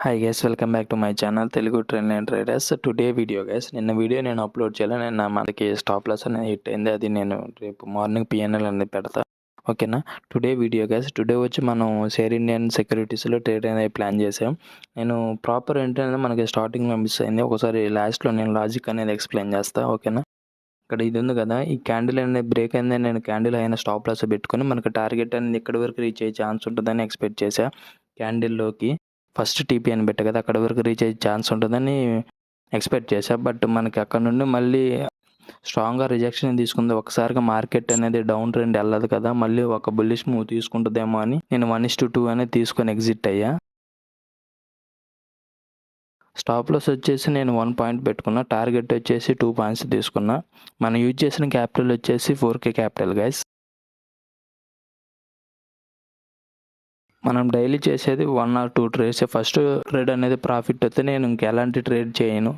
Hi guys, welcome back to my channel Telugu trend and traders. Today video guys, నిన్న video నేను upload చేయాలి. నిన్న మనకి స్టాప్ లాస్ అనేది హిట్ అయింది. అది నేను రేపు మార్నింగ్ పిఎన్ఎల్ అనేది పెడతా, ఓకేనా. టుడే వీడియో గైస్, టుడే వచ్చి మనం షేర్ ఇండియన్ సెక్యూరిటీస్లో ట్రేడ్ అనేది ప్లాన్ చేసాం. నేను ప్రాపర్ ఏంటనేది మనకి స్టార్టింగ్లో మిస్ అయింది. ఒకసారి లాస్ట్లో నేను లాజిక్ అనేది ఎక్స్ప్లెయిన్ చేస్తా, ఓకేనా. ఇక్కడ ఇది ఉంది కదా, ఈ క్యాండిల్ అనేది బ్రేక్ అయింది. నేను క్యాండిల్ అయిన స్టాప్ లాస్ పెట్టుకుని మనకి టార్గెట్ అనేది ఎక్కడి వరకు రీచ్ అయ్యే ఛాన్స్ ఉంటుందని ఎక్స్పెక్ట్ చేశా. క్యాండిల్లోకి ఫస్ట్ టీపీ అని పెట్టా కదా, అక్కడ వరకు రీచ్ అయ్యే ఛాన్స్ ఉంటుందని ఎక్స్పెక్ట్ చేశా. బట్ మనకి అక్కడ నుండి మళ్ళీ స్ట్రాంగ్గా రిజెక్షన్ తీసుకుంది. ఒకసారిగా మార్కెట్ అనేది డౌన్ ట్రెండ్ వెళ్ళదు కదా, మళ్ళీ ఒక బుల్లిష్ మూవ్ తీసుకుంటుందేమో అని నేను 1:2 అనేది తీసుకొని ఎగ్జిట్ అయ్యా. స్టాప్ లాస్ వచ్చేసి నేను 1 పాయింట్ పెట్టుకున్నా, టార్గెట్ వచ్చేసి 2 పాయింట్స్ తీసుకున్నా. మనం యూజ్ చేసిన క్యాపిటల్ వచ్చేసి 4K క్యాపిటల్ గైస్. మనం డైలీ చేసేది 1 or 2 ట్రేడ్స్. ఫస్ట్ ట్రేడ్ అనేది ప్రాఫిట్ వస్తే నేను ఇంకెలాంటి ట్రేడ్ చేయను.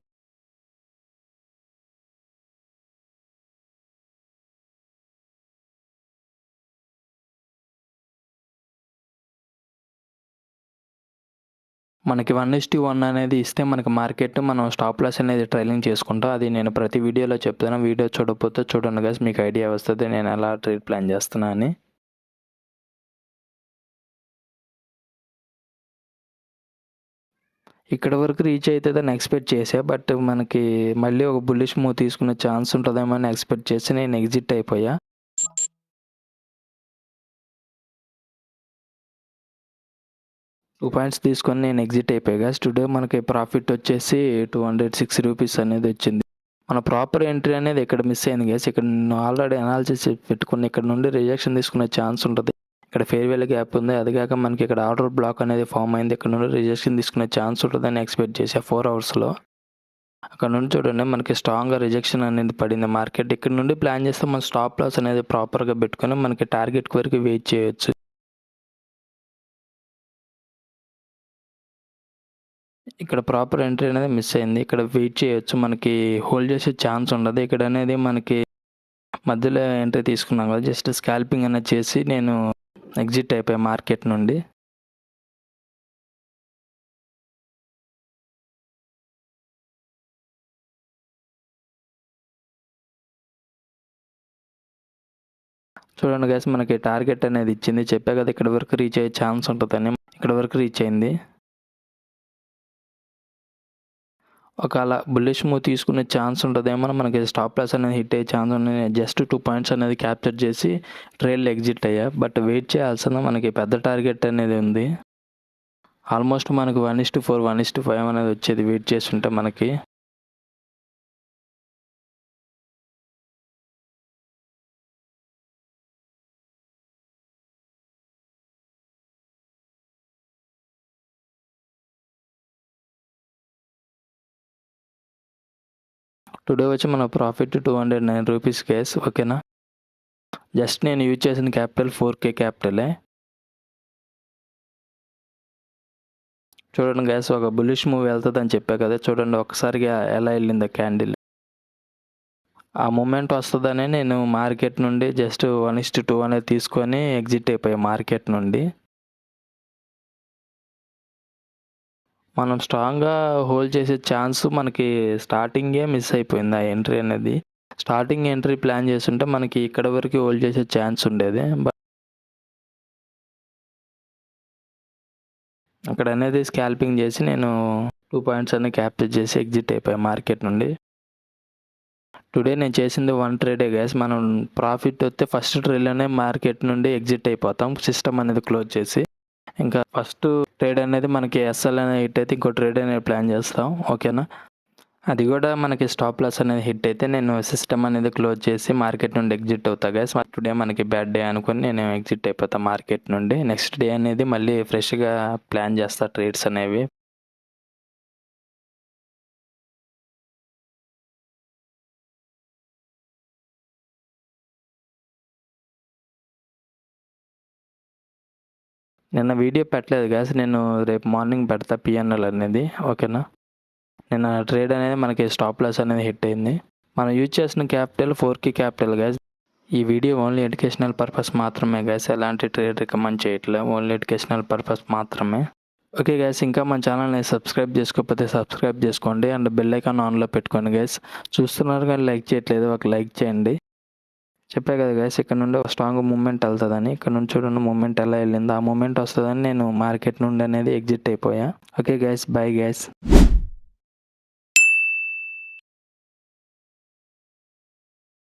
మనకి 1:1 అనేది ఇస్తే మనకి మార్కెట్ మనం స్టాప్ లాస్ అనేది ట్రైలింగ్ చేసుకుంటాం. అది నేను ప్రతి వీడియోలో చెప్తాను. వీడియో చూడకపోతే చూడండి గైస్, మీకు ఐడియా వస్తుంది నేను ఎలా ట్రేడ్ ప్లాన్ చేస్తున్నా అని. ఇక్కడ వరకు రీచ్ అవుతుందని ఎక్స్పెక్ట్ చేసా. బట్ మనకి మళ్ళీ ఒక బుల్లిష్ మూవ్ తీసుకునే ఛాన్స్ ఉంటుందేమో అని ఎక్స్పెక్ట్ చేసి నేను ఎగ్జిట్ అయిపోయా. టూ పాయింట్స్ తీసుకొని నేను ఎగ్జిట్ అయిపోయా. టుడే మనకి ప్రాఫిట్ వచ్చేసి 206 రూపీస్ అనేది వచ్చింది. మన ప్రాపర్ ఎంట్రీ అనేది ఇక్కడ మిస్ అయింది గైస్. ఇక్కడ నేను ఆల్రెడీ అనాలిసిస్ పెట్టుకుని ఇక్కడ నుండి రిజెక్షన్ తీసుకునే ఛాన్స్ ఉంటుంది. ఇక్కడ ఫేర్వెల్ గ్యాప్ ఉంది. అది కాక మనకి ఇక్కడ ఆర్డర్ బ్లాక్ అనేది ఫామ్ అయింది. ఇక్కడ నుండి రిజెక్షన్ తీసుకునే ఛాన్స్ ఉంటుందని ఎక్స్పెక్ట్ చేసా 4 అవర్స్లో. అక్కడ నుండి చూడండి మనకి స్ట్రాంగ్గా రిజెక్షన్ అనేది పడింది మార్కెట్. ఇక్కడ నుండి ప్లాన్ చేస్తే మన స్టాప్ లాస్ అనేది ప్రాపర్గా పెట్టుకొని మనకి టార్గెట్ వరకు వెయిట్ చేయొచ్చు. ఇక్కడ ప్రాపర్ ఎంట్రీ అనేది మిస్ అయింది. ఇక్కడ వెయిట్ చేయొచ్చు, మనకి హోల్డ్ చేసే ఛాన్స్ ఉండదు. ఇక్కడ అనేది మనకి మధ్యలో ఎంట్రీ తీసుకున్నాం కదా, జస్ట్ స్కాల్పింగ్ అనేది చేసి నేను ఎగ్జిట్ అయిపోయా మార్కెట్ నుండి. చూడండి గైస్, మనకి టార్గెట్ అనేది ఇచ్చింది. చెప్పా కదా ఇక్కడ వరకు రీచ్ అయ్యే ఛాన్స్ ఉంటుందని. ఇక్కడ వరకు రీచ్ అయింది. ఒకవేళ బుల్లిష్ మూవ్ తీసుకునే ఛాన్స్ ఉంటుందేమో, మనకి స్టాప్ లాస్ అనేది హిట్ అయ్యే ఛాన్స్ ఉంది. జస్ట్ 2 పాయింట్స్ అనేది క్యాప్చర్ చేసి ట్రైల్లో ఎగ్జిట్ అయ్యా. బట్ వెయిట్ చేయాల్సింది, మనకి పెద్ద టార్గెట్ అనేది ఉంది. ఆల్మోస్ట్ మనకు 1:4, 1:5 అనేది వచ్చేది వెయిట్ చేస్తుంటే మనకి. టుడే వచ్చి మన ప్రాఫిట్ 209 రూపీస్ గైస్, ఓకేనా. జస్ట్ నేను యూజ్ చేసిన క్యాపిటల్ 4K క్యాపిటలే. చూడండి గైస్, ఒక బుల్లిష్ మూవ్ వెళ్తుంది అని చెప్పా కదా, చూడండి ఒకసారిగా ఎలా వెళ్ళింది క్యాండిల్. ఆ మూమెంట్ వస్తుందని నేను మార్కెట్ నుండి జస్ట్ 1:2 అనేది తీసుకొని ఎగ్జిట్ అయిపోయా మార్కెట్ నుండి. మనం స్ట్రాంగ్గా హోల్డ్ చేసే ఛాన్స్ మనకి స్టార్టింగే మిస్ అయిపోయింది. ఆ ఎంట్రీ అనేది స్టార్టింగ్ ఎంట్రీ ప్లాన్ చేస్తుంటే మనకి ఇక్కడ వరకు హోల్డ్ చేసే ఛాన్స్ ఉండేది. బట్ అక్కడ అనేది స్కాల్పింగ్ చేసి నేను 2 పాయింట్స్ అనేది క్యాప్చర్ చేసి ఎగ్జిట్ అయిపోయా మార్కెట్ నుండి. టుడే నేను చేసింది 1 ట్రేడే గైస్. మనం ప్రాఫిట్ వస్తే ఫస్ట్ ట్రేడ్లోనే మార్కెట్ నుండి ఎగ్జిట్ అయిపోతాం, సిస్టమ్ అనేది క్లోజ్ చేసి. ఇంకా ఫస్ట్ ట్రేడ్ అనేది మనకి ఎస్ఎల్ అనేది హిట్ అయితే ఇంకో ట్రేడ్ అనేది ప్లాన్ చేస్తాం, ఓకేనా. అది కూడా మనకి స్టాప్ లాస్ అనేది హిట్ అయితే నేను సిస్టమ్ అనేది క్లోజ్ చేసి మార్కెట్ నుండి ఎగ్జిట్ అవుతా గైస్. టుడే మనకి బ్యాడ్ డే అనుకుని నేను ఎగ్జిట్ అయిపోతా మార్కెట్ నుండి. నెక్స్ట్ డే అనేది మళ్ళీ ఫ్రెష్గా ప్లాన్ చేస్తా ట్రేడ్స్ అనేవి. నిన్న వీడియో పెట్టలేదు గైస్, నేను రేపు మార్నింగ్ పెడతా పిఎన్ఎల్ అనేది, ఓకేనా. నిన్న ట్రేడ్ అనేది మనకి స్టాప్ లాస్ అనేది హిట్ అయింది. మనం యూజ్ చేసిన క్యాపిటల్ 4K క్యాపిటల్ గైస్. ఈ వీడియో ఓన్లీ ఎడ్యుకేషనల్ పర్పస్ మాత్రమే గైస్. ఎలాంటి ట్రేడ్ రికమెండ్ చేయట్లేదు, ఓన్లీ ఎడ్యుకేషనల్ పర్పస్ మాత్రమే. ఓకే గైస్, ఇంకా మన ఛానల్ని సబ్స్క్రైబ్ చేసుకోకపోతే సబ్స్క్రైబ్ చేసుకోండి అండ్ బెల్ ఐకాన్ ఆన్లో పెట్టుకోండి గైస్. చూస్తున్నారు కానీ లైక్ చేయట్లేదు, ఒక లైక్ చేయండి. చెప్పా కదా గైస్, ఇక్కడ నుండి ఒక స్ట్రాంగ్ మూమెంట్ వెళ్తుందని. ఇక్కడ నుంచి చూడండి మూమెంట్ ఎలా వెళ్ళిందో, ఆ మూమెంట్ వస్తుందని నేను మార్కెట్ నుండి అనేది ఎగ్జిట్ అయిపోయా. Okay guys, bye guys.